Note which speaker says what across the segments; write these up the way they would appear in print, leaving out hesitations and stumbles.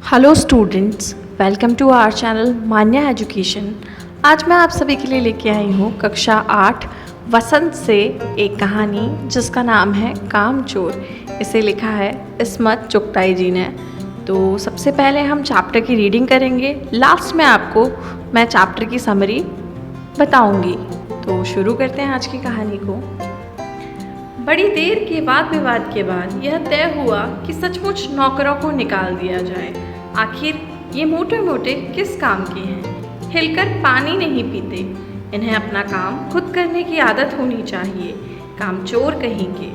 Speaker 1: Hello students, welcome to our channel Manya education. आज मैं आप सभी के लिए लेके आई हूँ कक्षा 8 वसंत से एक कहानी जिसका नाम है कामचोर। इसे लिखा है इस्मत चुगताई जी ने। तो सबसे पहले हम चैप्टर की रीडिंग करेंगे, लास्ट में आपको मैं चैप्टर की समरी बताऊंगी। तो शुरू करते हैं आज की कहानी को। बड़ी देर के वाद विवाद के बाद यह तय हुआ कि सचमुच नौकरों को निकाल दिया जाए। आखिर ये मोटे मोटे किस काम के हैं? हिलकर पानी नहीं पीते। इन्हें अपना काम खुद करने की आदत होनी चाहिए। कामचोर कहेंगे।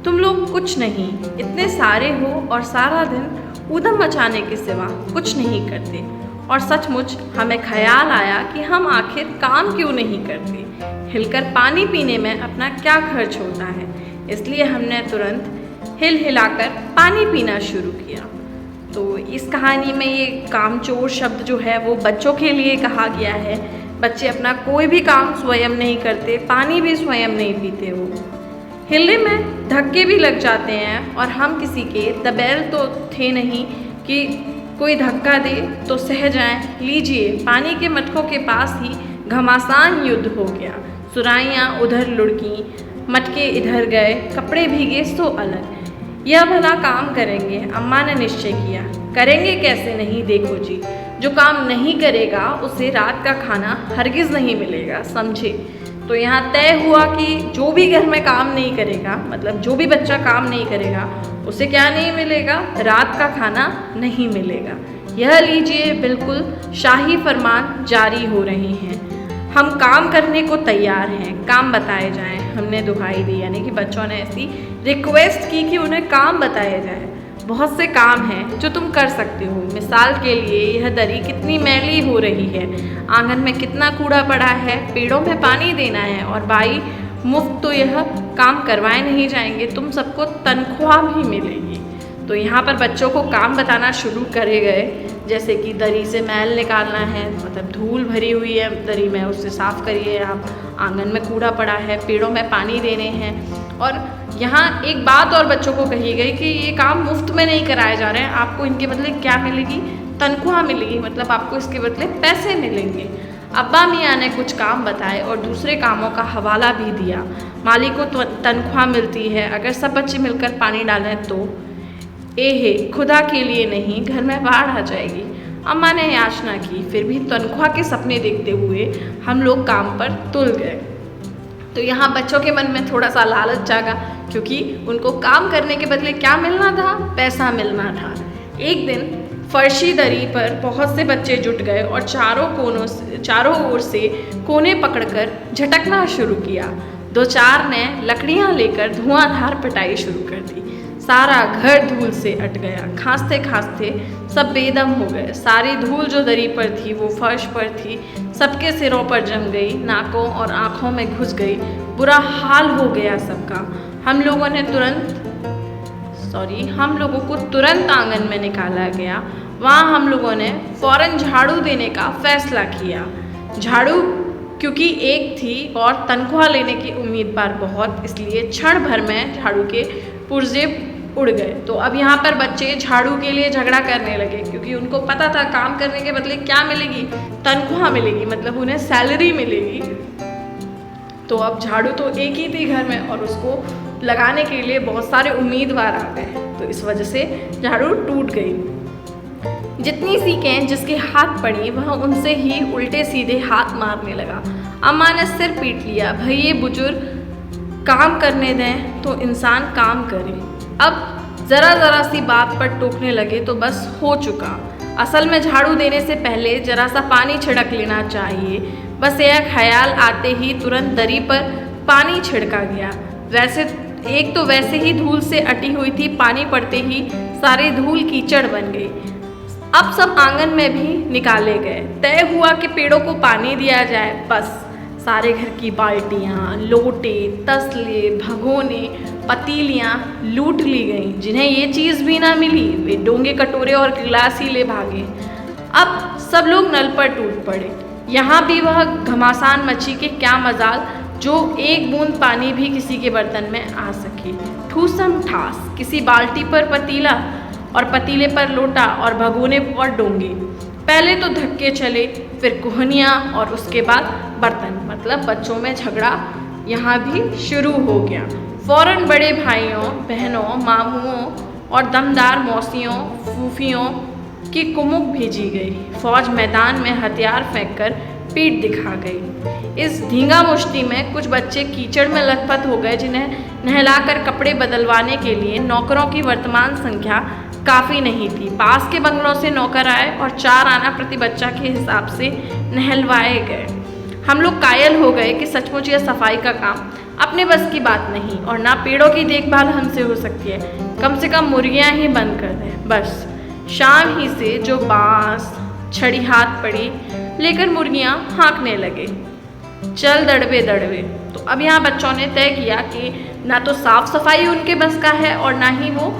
Speaker 1: तुम लोग कुछ नहीं, इतने सारे हो और सारा दिन ऊधम मचाने के सिवा कुछ नहीं करते। और सचमुच हमें ख्याल आया कि हम आखिर काम क्यों नहीं करते। हिलकर पानी पीने में अपना क्या खर्च होता है, इसलिए हमने तुरंत हिल हिलाकर पानी पीना शुरू किया। तो इस कहानी में ये कामचोर शब्द जो है वो बच्चों के लिए कहा गया है। बच्चे अपना कोई भी काम स्वयं नहीं करते, पानी भी स्वयं नहीं पीते हो। हिलने में धक्के भी लग जाते हैं और हम किसी के दबैल तो थे नहीं कि कोई धक्का दे तो सह जाएं। लीजिए, पानी के मटकों के पास ही घमासान युद्ध हो गया। सुराइयाँ उधर लुढ़कीं, मटके इधर गए, कपड़े भीगे सो अलग। यह भला काम करेंगे, अम्मा ने निश्चय किया। करेंगे कैसे नहीं, देखो जी, जो काम नहीं करेगा उसे रात का खाना हरगिज़ नहीं मिलेगा, समझे। तो यहाँ तय हुआ कि जो भी घर में काम नहीं करेगा, मतलब जो भी बच्चा काम नहीं करेगा उसे क्या नहीं मिलेगा, रात का खाना नहीं मिलेगा। यह लीजिए, बिल्कुल शाही फरमान जारी हो रहे हैं। हम काम करने को तैयार हैं, काम बताए जाएं। हमने दुहाई दी, यानी कि बच्चों ने ऐसी रिक्वेस्ट की कि उन्हें काम बताया जाए। बहुत से काम हैं जो तुम कर सकते हो। मिसाल के लिए, यह दरी कितनी मैली हो रही है, आंगन में कितना कूड़ा पड़ा है, पेड़ों में पानी देना है, और भाई मुफ्त तो यह काम करवाए नहीं जाएंगे, तुम सबको तनख्वाह भी मिलेगी। तो यहाँ पर बच्चों को काम बताना शुरू करे गए, जैसे कि दरी से मैल निकालना है, मतलब धूल भरी हुई है दरी में, उससे साफ़ करिए आप। आंगन में कूड़ा पड़ा है, पेड़ों में पानी देने हैं। और यहाँ एक बात और बच्चों को कही गई कि ये काम मुफ्त में नहीं कराए जा रहे हैं, आपको इनके बदले क्या मिलेगी, तनख्वाह मिलेगी, मतलब आपको इसके बदले पैसे मिलेंगे। अब्बा मियाँ ने कुछ काम बताए और दूसरे कामों का हवाला भी दिया। मालिक को तनख्वाह मिलती है अगर सब बच्चे मिलकर पानी डालें तो। एहे, खुदा के लिए नहीं, घर में बाढ़ आ जाएगी। अम्मा ने याचना की, फिर भी तनख्वाह के सपने देखते हुए हम लोग काम पर तुल गए। तो यहाँ बच्चों के मन में थोड़ा सा लालच जागा, क्योंकि उनको काम करने के बदले क्या मिलना था, पैसा मिलना था। एक दिन फर्शी दरी पर बहुत से बच्चे जुट गए और चारों ओर से कोने पकड़कर झटकना शुरू किया। दो चार ने लकड़ियाँ लेकर धुआंधार पिटाई शुरू कर दी। सारा घर धूल से अट गया। खांसते खांसते सब बेदम हो गए। सारी धूल जो दरी पर थी वो फर्श पर थी, सबके सिरों पर जम गई, नाकों और आँखों में घुस गई। बुरा हाल हो गया सबका। हम लोगों को तुरंत आंगन में निकाला गया। वहाँ हम लोगों ने फौरन झाड़ू देने का फैसला किया। झाड़ू क्योंकि एक थी और तनख्वाह लेने की उम्मीद पर बहुत, इसलिए क्षण भर में झाड़ू के पुर्जे उड़ गए। तो अब यहाँ पर बच्चे झाड़ू के लिए झगड़ा करने लगे, क्योंकि उनको पता था काम करने के बदले क्या मिलेगी, तनख्वाह मिलेगी, मतलब उन्हें सैलरी मिलेगी। तो अब झाड़ू तो एक ही थी घर में और उसको लगाने के लिए बहुत सारे उम्मीदवार आ गए। तो इस वजह से झाड़ू टूट गई। जितनी सीखें जिसके हाथ पड़ी वह उनसे ही उल्टे सीधे हाथ मारने लगा। अम्मा ने सिर पीट लिया, भाई ये बुजुर्ग काम करने दें तो इंसान काम करे। अब ज़रा सी बात पर टोकने लगे तो बस हो चुका। असल में झाड़ू देने से पहले ज़रा सा पानी छिड़क लेना चाहिए। बस यह ख्याल आते ही तुरंत दरी पर पानी छिड़का गया। वैसे ही धूल से अटी हुई थी, पानी पड़ते ही सारी धूल कीचड़ बन गई। अब सब आंगन में भी निकाले गए। तय हुआ कि पेड़ों को पानी दिया जाए। बस सारे घर की बाल्टियाँ, लोटे, तसले, भगोने, पतीलियाँ लूट ली गईं। जिन्हें ये चीज़ भी ना मिली वे डोंगे, कटोरे और गिलास ही ले भागे। अब सब लोग नल पर टूट पड़े। यहाँ भी वह घमासान मची कि क्या मजाल, जो एक बूंद पानी भी किसी के बर्तन में आ सके। ठूसम ठास, किसी बाल्टी पर पतीला, और पतीले पर लोटा और भगोने और डोंगे। पहले तो धक्के चले, फिर कोहनियाँ और उसके बाद बर्तन, मतलब बच्चों में झगड़ा यहाँ भी शुरू हो गया। फौरन बड़े भाइयों बहनों मामुओं और दमदार मौसियों फूफियों की कुमुक भेजी गई। फौज मैदान में हथियार फेंककर पीठ दिखा गई। इस धींगा मुश्ती में कुछ बच्चे कीचड़ में लथपथ हो गए, जिन्हें नहलाकर कपड़े बदलवाने के लिए नौकरों की वर्तमान संख्या काफ़ी नहीं थी। पास के बंगलों से नौकर आए और 4 आना प्रति बच्चा के हिसाब से नहलवाए गए। हम लोग कायल हो गए कि सचमुच यह सफाई का काम अपने बस की बात नहीं और ना पेड़ों की देखभाल हमसे हो सकती है। कम से कम मुर्गियाँ ही बंद कर दें बस। शाम ही से जो बाँस छड़ी हाथ पड़ी लेकर मुर्गियाँ हाँकने लगे, चल दड़बे दड़बे। तो अब यहाँ बच्चों ने तय किया कि ना तो साफ सफाई उनके बस का है और ना ही वो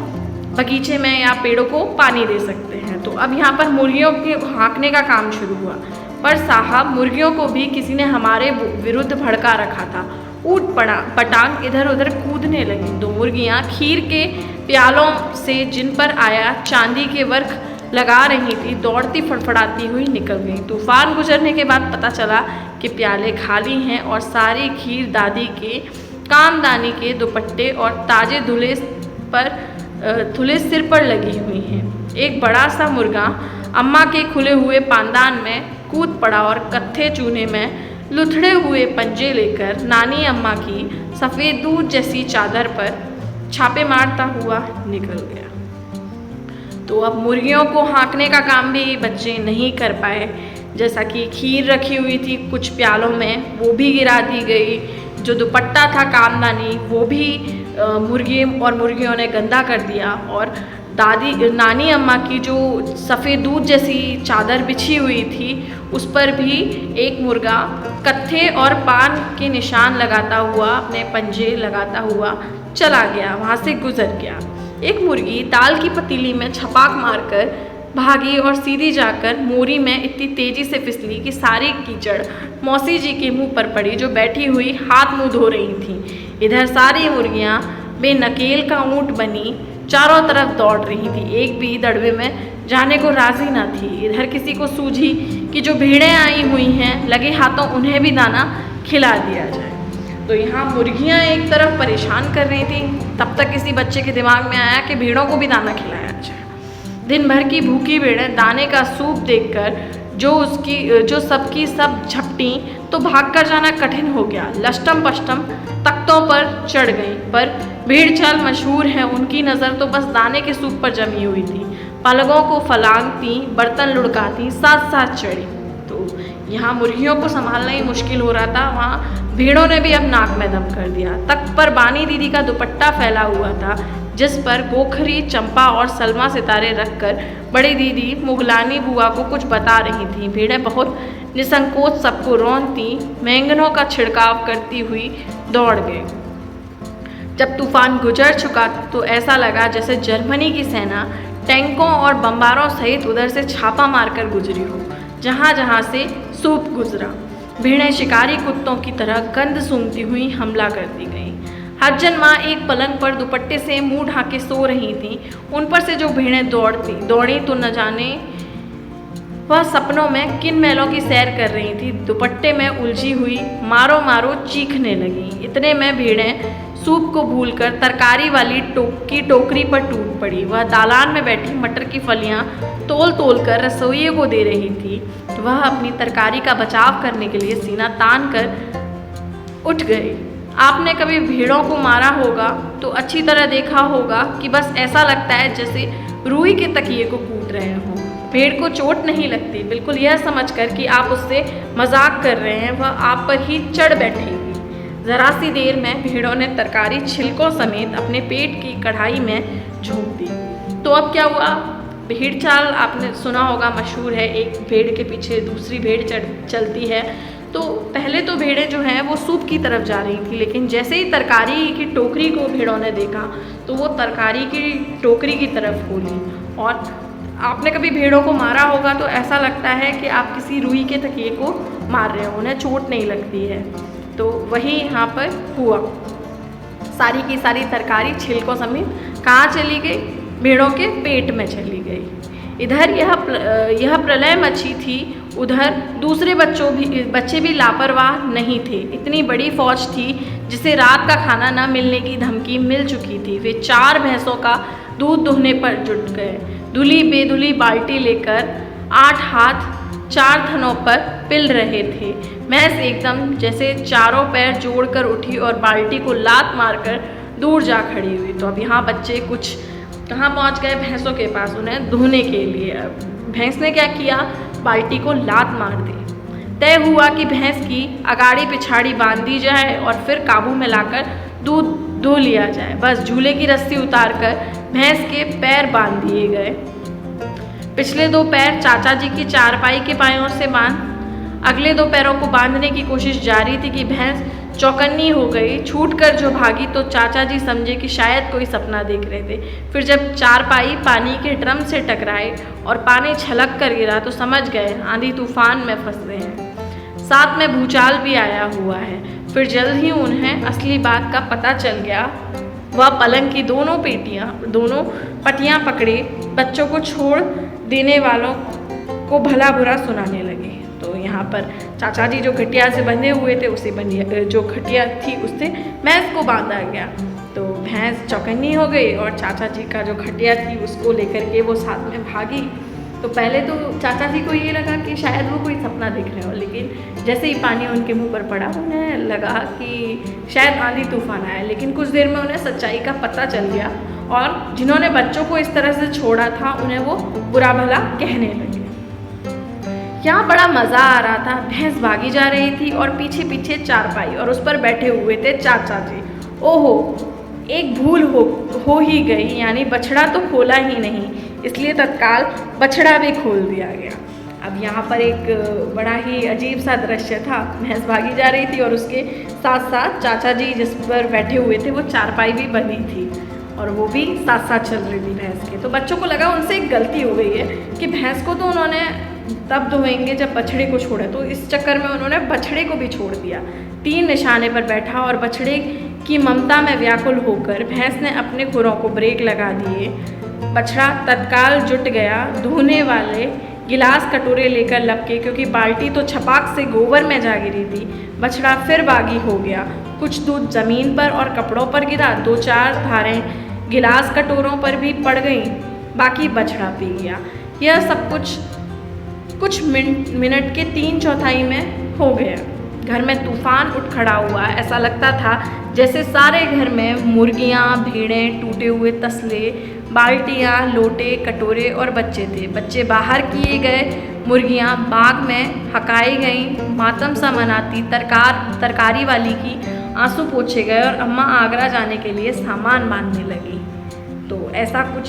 Speaker 1: बगीचे में या पेड़ों को पानी दे सकते हैं। तो अब यहाँ पर मुर्गियों के हाँकने का काम शुरू हुआ। पर साहब, मुर्गियों को भी किसी ने हमारे विरुद्ध भड़का रखा था। ऊट पटांग इधर उधर कूदने लगी। तो मुर्गियाँ खीर के प्यालों से जिन पर आया चांदी के वर्क लगा रही थी, दौड़ती फड़फड़ाती हुई निकल गई। तूफान गुजरने के बाद पता चला कि प्याले खाली हैं और सारी खीर दादी के कामदानी के दुपट्टे और ताजे धुले सिर पर लगी हुई हैं। एक बड़ा सा मुर्गा अम्मा के खुले हुए पानदान में कूद पड़ा और कत्थे चूने में लुथड़े हुए पंजे लेकर नानी अम्मा की सफ़ेद दूध जैसी चादर पर छापे मारता हुआ निकल गया। तो अब मुर्गियों को हाँकने का काम भी बच्चे नहीं कर पाए। जैसा कि खीर रखी हुई थी कुछ प्यालों में, वो भी गिरा दी गई। जो दुपट्टा था कामदानी, वो भी मुर्गियों ने गंदा कर दिया। और नानी अम्मा की जो सफ़ेद दूध जैसी चादर बिछी हुई थी, उस पर भी एक मुर्गा कत्थे और पान के निशान लगाता हुआ, अपने पंजे लगाता हुआ चला गया, वहाँ से गुजर गया। एक मुर्गी दाल की पतीली में छपाक मारकर भागी और सीधी जाकर मोरी में इतनी तेजी से फिसली कि सारी कीचड़ मौसी जी के मुंह पर पड़ी, जो बैठी हुई हाथ मुंह धो रही थी। इधर सारी मुर्गियां बेनकेल का ऊंट बनी चारों तरफ दौड़ रही थी, एक भी दड़बे में जाने को राजी न थी। इधर किसी को सूझी कि जो भेड़ें आई हुई हैं, लगे हाथों उन्हें भी दाना खिला दिया जाए। तो यहाँ मुर्गियाँ एक तरफ परेशान कर रही थी, तब तक किसी बच्चे के दिमाग में आया कि भेड़ों को भी दाना खिलाया जाए। दिन भर की भूखी भेड़ें दाने का सूप देखकर जो सबकी सब झपटी तो भागकर जाना कठिन हो गया। लष्टम पष्टम तख्तों पर चढ़ गई, पर भेड़ चाल मशहूर है, उनकी नज़र तो बस दाने के सूप पर जमी हुई थी। पलगों को फलांगती, बर्तन लुढ़काती, साथ साथ चढ़ी। तो यहाँ मुर्गियों को संभालना ही मुश्किल हो रहा था, वहाँ भेड़ों ने भी अब नाक में दम कर दिया। तख्त पर बानी दीदी का दुपट्टा फैला हुआ था, जिस पर गोखरी, चंपा और सलमा सितारे रखकर बड़ी दीदी मुगलानी बुआ को कुछ बता रही थी। भेड़ें बहुत निसंकोच सबको रौंदती, बैंगनों का छिड़काव करती हुई दौड़ गई। जब तूफान गुजर चुका तो ऐसा लगा जैसे जर्मनी की सेना टैंकों और बम्बारों सहित उधर से छापा मारकर गुजरी हो। जहाँ जहाँ से सूप गुजरा, भेड़ें शिकारी कुत्तों की तरह गंध सूंघती हुई हमला करती गईं। हज्जन माँ एक पलंग पर दुपट्टे से मुंह ढाके सो रही थीं। उन पर से जो भेड़ें दौड़ी तो न जाने वह सपनों में किन महलों की सैर कर रही थी। दुपट्टे में उलझी हुई मारो मारो चीखने लगी। इतने में भेड़ें सूप को भूलकर तरकारी वाली टोकरी पर टूट पड़ी। वह दालान में बैठी मटर की फलियां तोल तोल कर रसोइये को दे रही थी। वह अपनी तरकारी का बचाव करने के लिए सीना तान कर उठ गई। आपने कभी भेड़ों को मारा होगा तो अच्छी तरह देखा होगा कि बस ऐसा लगता है जैसे रुई के तकिए को कूट रहे हों। भेड़ को चोट नहीं लगती, बिल्कुल यह समझकर कि आप उससे मजाक कर रहे हैं, वह आप पर ही चढ़ बैठेगी। जरा सी देर में भेड़ों ने तरकारी छिलकों समेत अपने पेट की कढ़ाई में झोंक दी। तो अब क्या हुआ? भेड़ चाल आपने सुना होगा, मशहूर है, एक भेड़ के पीछे दूसरी भेड़ चलती है। तो पहले तो भेड़ें जो हैं वो सूप की तरफ जा रही थी, लेकिन जैसे ही तरकारी की टोकरी को भेड़ों ने देखा तो वो तरकारी की टोकरी की तरफ हो ली। और आपने कभी भेड़ों को मारा होगा तो ऐसा लगता है कि आप किसी रुई के तकिए को मार रहे हो, उन्हें चोट नहीं लगती है। तो वही यहाँ पर हुआ। सारी की सारी तरकारी छिलकों समेत कहाँ चली गई? भेड़ों के पेट में चली गई। इधर यह प्रलय मची थी, उधर दूसरे बच्चे भी लापरवाह नहीं थे। इतनी बड़ी फौज थी जिसे रात का खाना न मिलने की धमकी मिल चुकी थी। वे 4 भैंसों का दूध दुहने पर जुट गए। धुली बेधुली बाल्टी लेकर 8 हाथ 4 थनों पर पिल रहे थे। भैंस एकदम जैसे चारों पैर जोड़कर उठी और बाल्टी को लात मारकर दूर जा खड़ी हुई। तो अब यहाँ बच्चे कुछ कहाँ पहुँच गए? भैंसों के पास उन्हें धोने के लिए। अब भैंस ने क्या किया? बाल्टी को लात मार दी। तय हुआ कि भैंस की अगाड़ी पिछाड़ी बांध दी जाए और फिर काबू में लाकर दूध दो लिया जाए। बस झूले की रस्सी उतारकर भैंस के पैर बांध दिए गए। पिछले 2 पैर चाचा जी की चारपाई के पायों से बांध अगले 2 पैरों को बांधने की कोशिश जारी थी कि भैंस चौकन्नी हो गई। छूट कर जो भागी तो चाचा जी समझे कि शायद कोई सपना देख रहे थे। फिर जब चारपाई पानी के ड्रम से टकराए और पानी छलक कर गिरा तो समझ गए आंधी तूफान में फंस गए हैं। साथ में भूचाल भी आया हुआ है। फिर जल्द ही उन्हें असली बात का पता चल गया। वह पलंग की दोनों पटियां पकड़े बच्चों को छोड़ देने वालों को भला बुरा सुनाने लगे। तो यहाँ पर चाचा जी जो खटिया से बंधे हुए थे उसे जो खटिया थी उससे भैंस को बांधा गया। तो भैंस चौकन्नी हो गई और चाचा जी का जो खटिया थी उसको लेकर के वो साथ में भागी। तो पहले तो चाचा जी को ये लगा कि शायद वो कोई सपना देख रहे हो, लेकिन जैसे ही पानी उनके मुंह पर पड़ा उन्हें लगा कि शायद आंधी तूफान आया। लेकिन कुछ देर में उन्हें सच्चाई का पता चल गया और जिन्होंने बच्चों को इस तरह से छोड़ा था उन्हें वो बुरा भला कहने लगे। क्या बड़ा मज़ा आ रहा था। भैंस भागी जा रही थी और पीछे पीछे चारपाई और उस पर बैठे हुए थे चाचा जी। ओहो, एक भूल हो ही गई, यानी बछड़ा तो खोला ही नहीं, इसलिए तत्काल बछड़ा भी खोल दिया गया। अब यहाँ पर एक बड़ा ही अजीब सा दृश्य था। भैंस भागी जा रही थी और उसके साथ साथ चाचा जी जिस पर बैठे हुए थे वो चारपाई भी बनी थी और वो भी साथ साथ चल रही थी भैंस के। तो बच्चों को लगा उनसे एक गलती हो गई है कि भैंस को तो उन्होंने तब धोएंगे जब बछड़े को छोड़े, तो इस चक्कर में उन्होंने बछड़े को भी छोड़ दिया। 3 निशाने पर बैठा और बछड़े की ममता में व्याकुल होकर भैंस ने अपने खुरों को ब्रेक लगा दिए। बछड़ा तत्काल जुट गया। धोने वाले गिलास कटोरे लेकर लपके, क्योंकि बाल्टी तो छपाक से गोबर में जा गिरी थी। बछड़ा फिर बागी हो गया। कुछ दूध जमीन पर और कपड़ों पर गिरा। 2-4 धारें गिलास कटोरों पर भी पड़ गईं। बाकी बछड़ा पी गया। यह सब कुछ मिनट के 3/4 में हो गया। घर में तूफान उठ खड़ा हुआ। ऐसा लगता था जैसे सारे घर में मुर्गियाँ, भेड़ें, टूटे हुए तसले, बाल्टियाँ, लोटे, कटोरे और बच्चे थे। बच्चे बाहर किए गए, मुर्गियाँ बाग में हकाई गईं, मातम सा मनाती तरकारी वाली की आंसू पोंछे गए और अम्मा आगरा जाने के लिए सामान बांधने लगी। तो ऐसा कुछ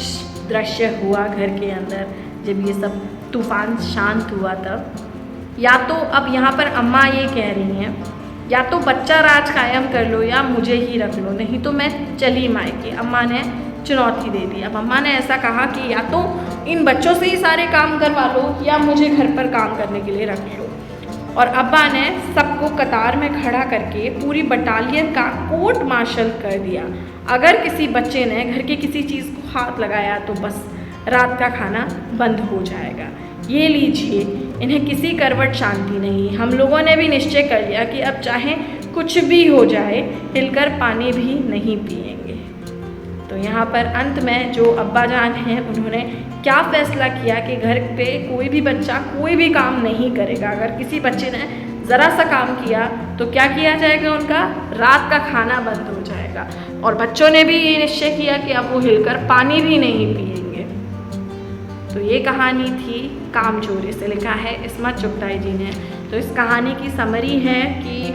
Speaker 1: दृश्य हुआ घर के अंदर जब ये सब तूफान शांत हुआ तब। या तो अब यहाँ पर अम्मा ये कह रही हैं, या तो बच्चा राज कायम कर लो या मुझे ही रख लो, नहीं तो मैं चली मायके। अम्मा ने चुनौती दे दी। अब अम्मा ने ऐसा कहा कि या तो इन बच्चों से ही सारे काम करवा लो या मुझे घर पर काम करने के लिए रख लो। और अब्बा ने सबको कतार में खड़ा करके पूरी बटालियन का कोर्ट मार्शल कर दिया। अगर किसी बच्चे ने घर की किसी चीज़ को हाथ लगाया तो बस रात का खाना बंद हो जाएगा। ये लीजिए, इन्हें किसी करवट शांति नहीं। हम लोगों ने भी निश्चय कर लिया कि अब चाहे कुछ भी हो जाए हिलकर पानी भी नहीं पिएंगे। तो यहाँ पर अंत में जो अब्बा जान हैं उन्होंने क्या फैसला किया कि घर पे कोई भी बच्चा कोई भी काम नहीं करेगा। अगर किसी बच्चे ने ज़रा सा काम किया तो क्या किया जाएगा? उनका रात का खाना बंद हो जाएगा। और बच्चों ने भी ये निश्चय किया कि अब वो हिलकर पानी भी नहीं पिएंगे। तो ये कहानी थी कामचोर, से लिखा है इस्मत चुगताई जी ने। तो इस कहानी की समरी है कि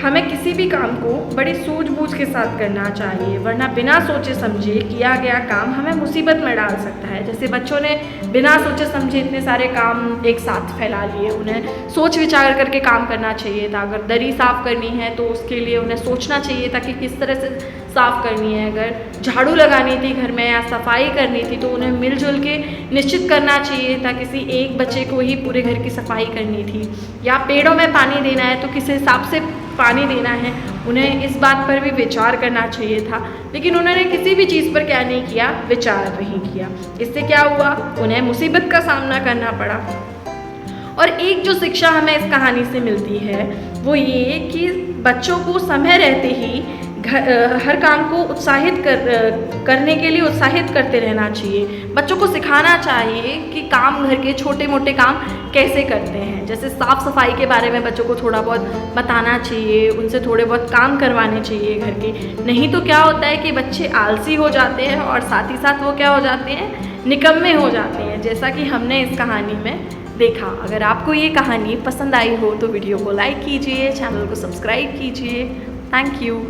Speaker 1: हमें किसी भी काम को बड़ी सूझबूझ के साथ करना चाहिए, वरना बिना सोचे समझे किया गया काम हमें मुसीबत में डाल सकता है। जैसे बच्चों ने बिना सोचे समझे इतने सारे काम एक साथ फैला लिए। उन्हें सोच विचार करके काम करना चाहिए था। अगर दरी साफ़ करनी है तो उसके लिए उन्हें सोचना चाहिए था कि किस तरह से साफ़ करनी है। अगर झाड़ू लगानी थी घर में या सफाई करनी थी तो उन्हें मिलजुल के निश्चित करना चाहिए था। किसी एक बच्चे को ही पूरे घर की सफाई करनी थी। या पेड़ों में पानी देना है तो किस हिसाब से पानी देना है उन्हें इस बात पर भी विचार करना चाहिए था, लेकिन उन्होंने किसी भी चीज़ पर क्या नहीं किया, विचार नहीं किया। इससे क्या हुआ, उन्हें मुसीबत का सामना करना पड़ा। और एक जो शिक्षा हमें इस कहानी से मिलती है वो ये कि बच्चों को समय रहते ही हर काम को करने के लिए उत्साहित करते रहना चाहिए। बच्चों को सिखाना चाहिए कि काम, घर के छोटे मोटे काम कैसे करते हैं। जैसे साफ़ सफाई के बारे में बच्चों को थोड़ा बहुत बताना चाहिए, उनसे थोड़े बहुत काम करवाने चाहिए घर के। नहीं तो क्या होता है कि बच्चे आलसी हो जाते हैं और साथ ही साथ वो क्या हो जाते हैं, निकम्मे हो जाते हैं, जैसा कि हमने इस कहानी में देखा। अगर आपको ये कहानी पसंद आई हो तो वीडियो को लाइक कीजिए, चैनल को सब्सक्राइब कीजिए। Thank you.